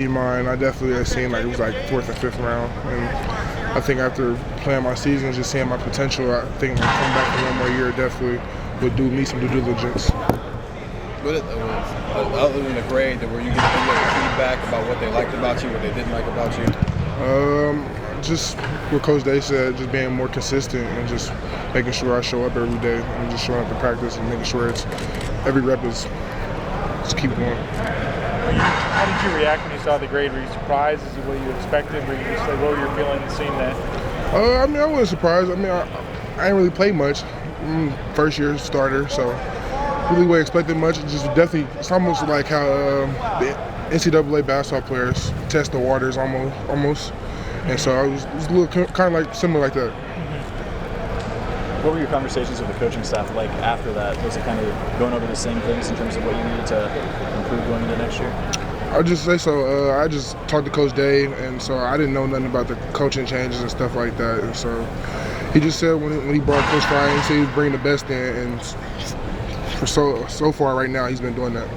Mine, I definitely had seen like it was like fourth or fifth round, and I think after playing my season, just seeing my potential, I think like coming back for one more year definitely would do me some due diligence. What other than the grade, were you getting any other feedback about what they liked about you, what they didn't like about you? Just what Coach Day said, just being more consistent and just making sure I show up every day and just showing up to practice and making sure it's every rep is just keep going. How did you react when you saw the grade? Were you surprised? Is it what you expected? Were you just like, what were your feelings seeing that? I mean, I wasn't surprised. I mean, I didn't really play much. First year starter, so really wasn't expecting much. It's just definitely, it's almost like how the NCAA basketball players test the waters almost. And so it was a little kind of like similar like that. What were your conversations with the coaching staff like after that? Was it kind of going over the same things in terms of what you needed to improve going into next year? I'll just say so. I just talked to Coach Dave, and so I didn't know nothing about the coaching changes and stuff like that. And so he just said when he brought Coach Ryan, he said he was bringing the best in, and for so far right now he's been doing that.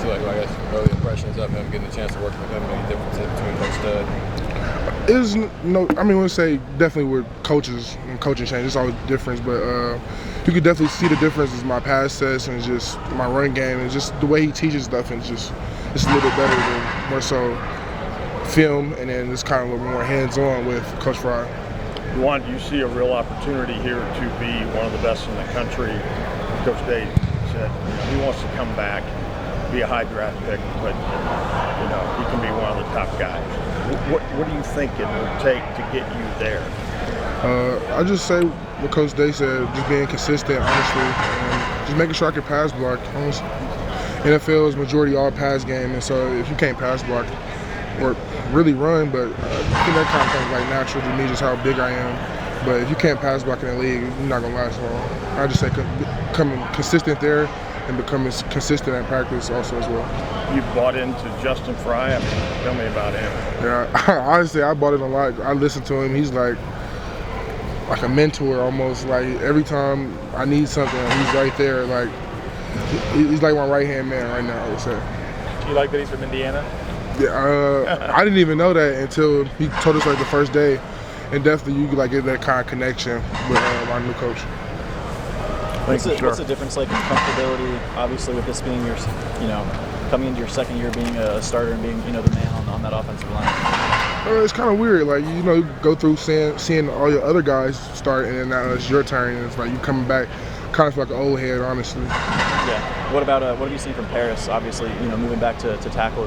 So like, I guess early impressions of him, getting a chance to work with him, any differences between Coach Stud? Is no, I mean, I would say definitely with coaches and coaching change, it's always a difference, but you could definitely see the difference in my pass sets and just my run game and just the way he teaches stuff, and it's a little bit better than more so film, and then it's kind of a little more hands-on with Coach Fry. Dawand, you see a real opportunity here to be one of the best in the country. Coach Dave said he wants to come back, be a high draft pick, but he can be one of the top guys. What do you think it will take to get you there? I just say what Coach Day said, just being consistent, honestly, and just making sure I can pass block. NFL is majority all pass game, and so if you can't pass block or really run, but I think that kind of comes like natural to me, just how big I am. But if you can't pass block in the league, you're not gonna last long. I just say becoming consistent there and becoming consistent at practice also as well. You bought into Justin Fry? I mean, tell me about him. Yeah, honestly, I bought it a lot. I listen to him. He's like a mentor almost. Like every time I need something, he's right there. Like he's like my right-hand man right now, I would say. Do you like that he's from Indiana? Yeah, I didn't even know that until he told us like the first day. And definitely you like get that kind of connection with our new coach. What's the difference like in comfortability, obviously, with this being your, coming into your second year being a starter and being, the man on that offensive line? It's kind of weird. Like, you go through seeing all your other guys start, and then now it's your turn, and it's like you coming back kind of like an old head, honestly. Yeah. What have you seen from Paris? Obviously, moving back to tackle,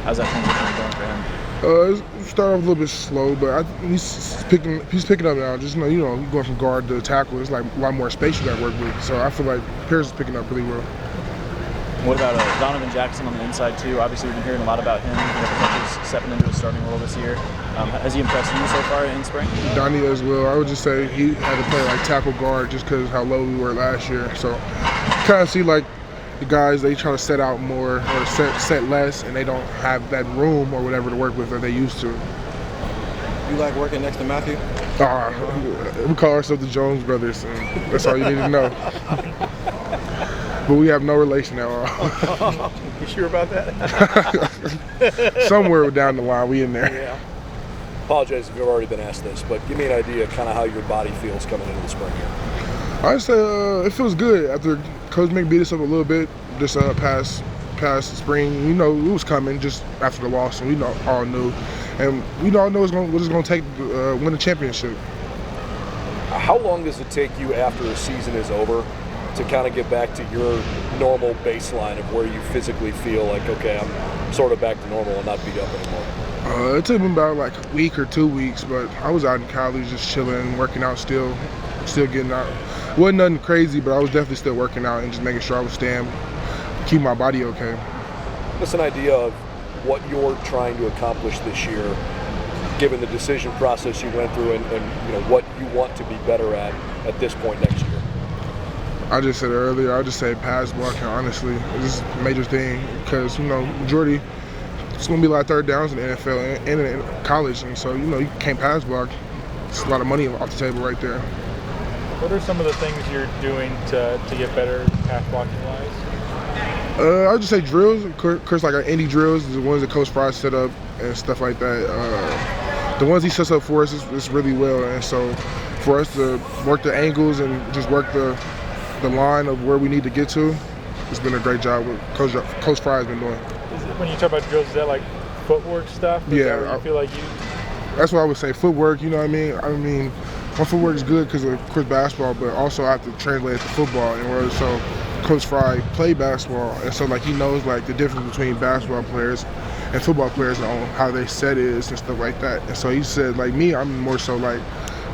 how's that transition going for him? It started off a little bit slow, but he's picking up now. Just going from guard to tackle, it's like a lot more space you got to work with. So I feel like Paris is picking up really well. What about Donovan Jackson on the inside too? Obviously, we've been hearing a lot about him. Potentially stepping into a starting role this year. Has he impressed you so far in spring? Donnie as well. I would just say he had to play like tackle guard just because of how low we were last year. So kind of see like the guys, they try to set out more or set less, and they don't have that room or whatever to work with that they used to. You like working next to Matthew? We call ourselves the Jones brothers, and that's all you need to know. But we have no relation at all. You sure about that? Somewhere down the line, we in there. Yeah. Apologize if you've already been asked this, but give me an idea of kind of how your body feels coming into the spring here. I'd say it feels good after Coach Mick beat us up a little bit this past spring. It was coming just after the loss, and we all knew. And we all know what it's going to take to win a championship. How long does it take you after a season is over to kind of get back to your normal baseline of where you physically feel like, okay, I'm sort of back to normal and not beat up anymore? It took me about like a week or 2 weeks, but I was out in college just chilling, working out still getting out. Wasn't nothing crazy, but I was definitely still working out and just making sure I was keep my body okay. What's an idea of what you're trying to accomplish this year, given the decision process you went through and what you want to be better at this point next year? I just said earlier, I just say pass blocking, honestly. This is a major thing because, majority, it's going to be a lot of third downs in the NFL and in college. And so, you can't pass block. It's a lot of money off the table right there. What are some of the things you're doing to get better pass blocking wise? I would just say drills. Of course, like our indie drills, the ones that Coach Fry set up and stuff like that. The ones he sets up for us is really well, and so for us to work the angles and just work the line of where we need to get to, it's been a great job what Coach Fry has been doing. When you talk about drills, is that like footwork stuff? Is that where you feel like you? That's what I would say. Footwork. You know what I mean? I mean, my footwork is good because of course basketball, but also I have to translate it to football. And where so Coach Fry played basketball, and so like he knows like the difference between basketball players and football players on how they set is and stuff like that. And so he said like me, I'm more so like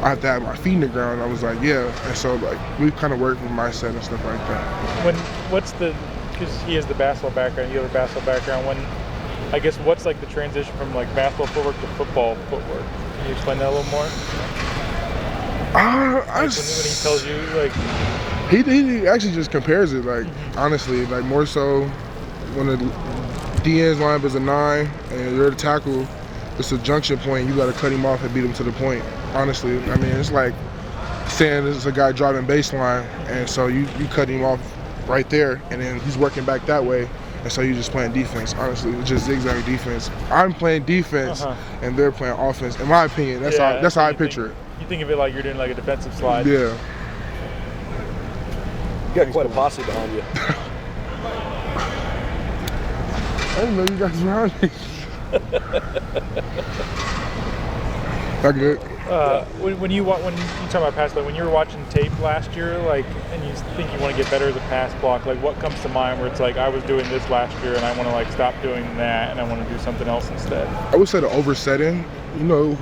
I have to have my feet in the ground. I was like, yeah. And so like we kind of work with mindset and stuff like that. Because he has the basketball background, you have a basketball background. I guess what's like the transition from like basketball footwork to football footwork? Can you explain that a little more? When he tells you like. He actually just compares it, like, honestly, like more so when the DN's line up as a 9 and you're the tackle, it's a junction point, you got to cut him off and beat him to the point, honestly. I mean, it's like saying there's a guy driving baseline, and so you cut him off right there, and then he's working back that way, and so you're just playing defense, honestly. It's just zigzag defense. I'm playing defense, and they're playing offense. In my opinion, that's how I picture it. You think of it like you're doing like a defensive slide? Yeah. You got quite a posse behind you. I didn't know you guys were around me. That good? When you talk about pass block, when you were watching tape last year, like, and you think you want to get better as a pass block, like, what comes to mind where it's like I was doing this last year and I want to like stop doing that and I want to do something else instead? I would say the oversetting. You know,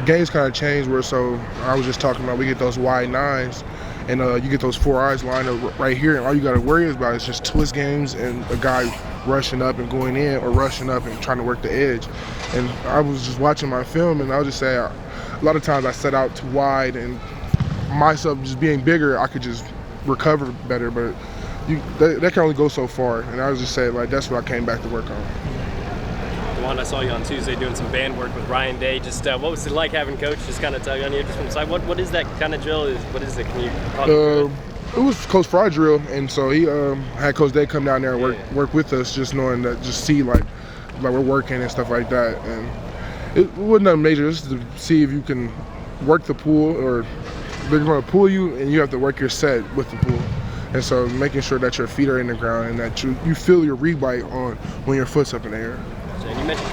games kind of changed where so I was just talking about we get those wide 9s. And you get those 4 eyes lined up right here, and all you got to worry about is just twist games and a guy rushing up and going in or rushing up and trying to work the edge. And I was just watching my film, and I would just say a lot of times I set out too wide, and myself just being bigger, I could just recover better. But that can only go so far. And I was just saying, like, that's what I came back to work on. Dawand, I saw you on Tuesday doing some band work with Ryan Day. Just what was it like having Coach just kind of tug on you just from the side? What is that kind of drill? What is it? Can you talk about it? It was Coach Fry drill, and so he had Coach Day come down there and work with us, just knowing that, just see like we're working and stuff like that. And it wasn't nothing major, just to see if you can work the pull, or they're going to pull you and you have to work your set with the pull. And so making sure that your feet are in the ground and that you feel your rebite on when your foot's up in the air. And you mentioned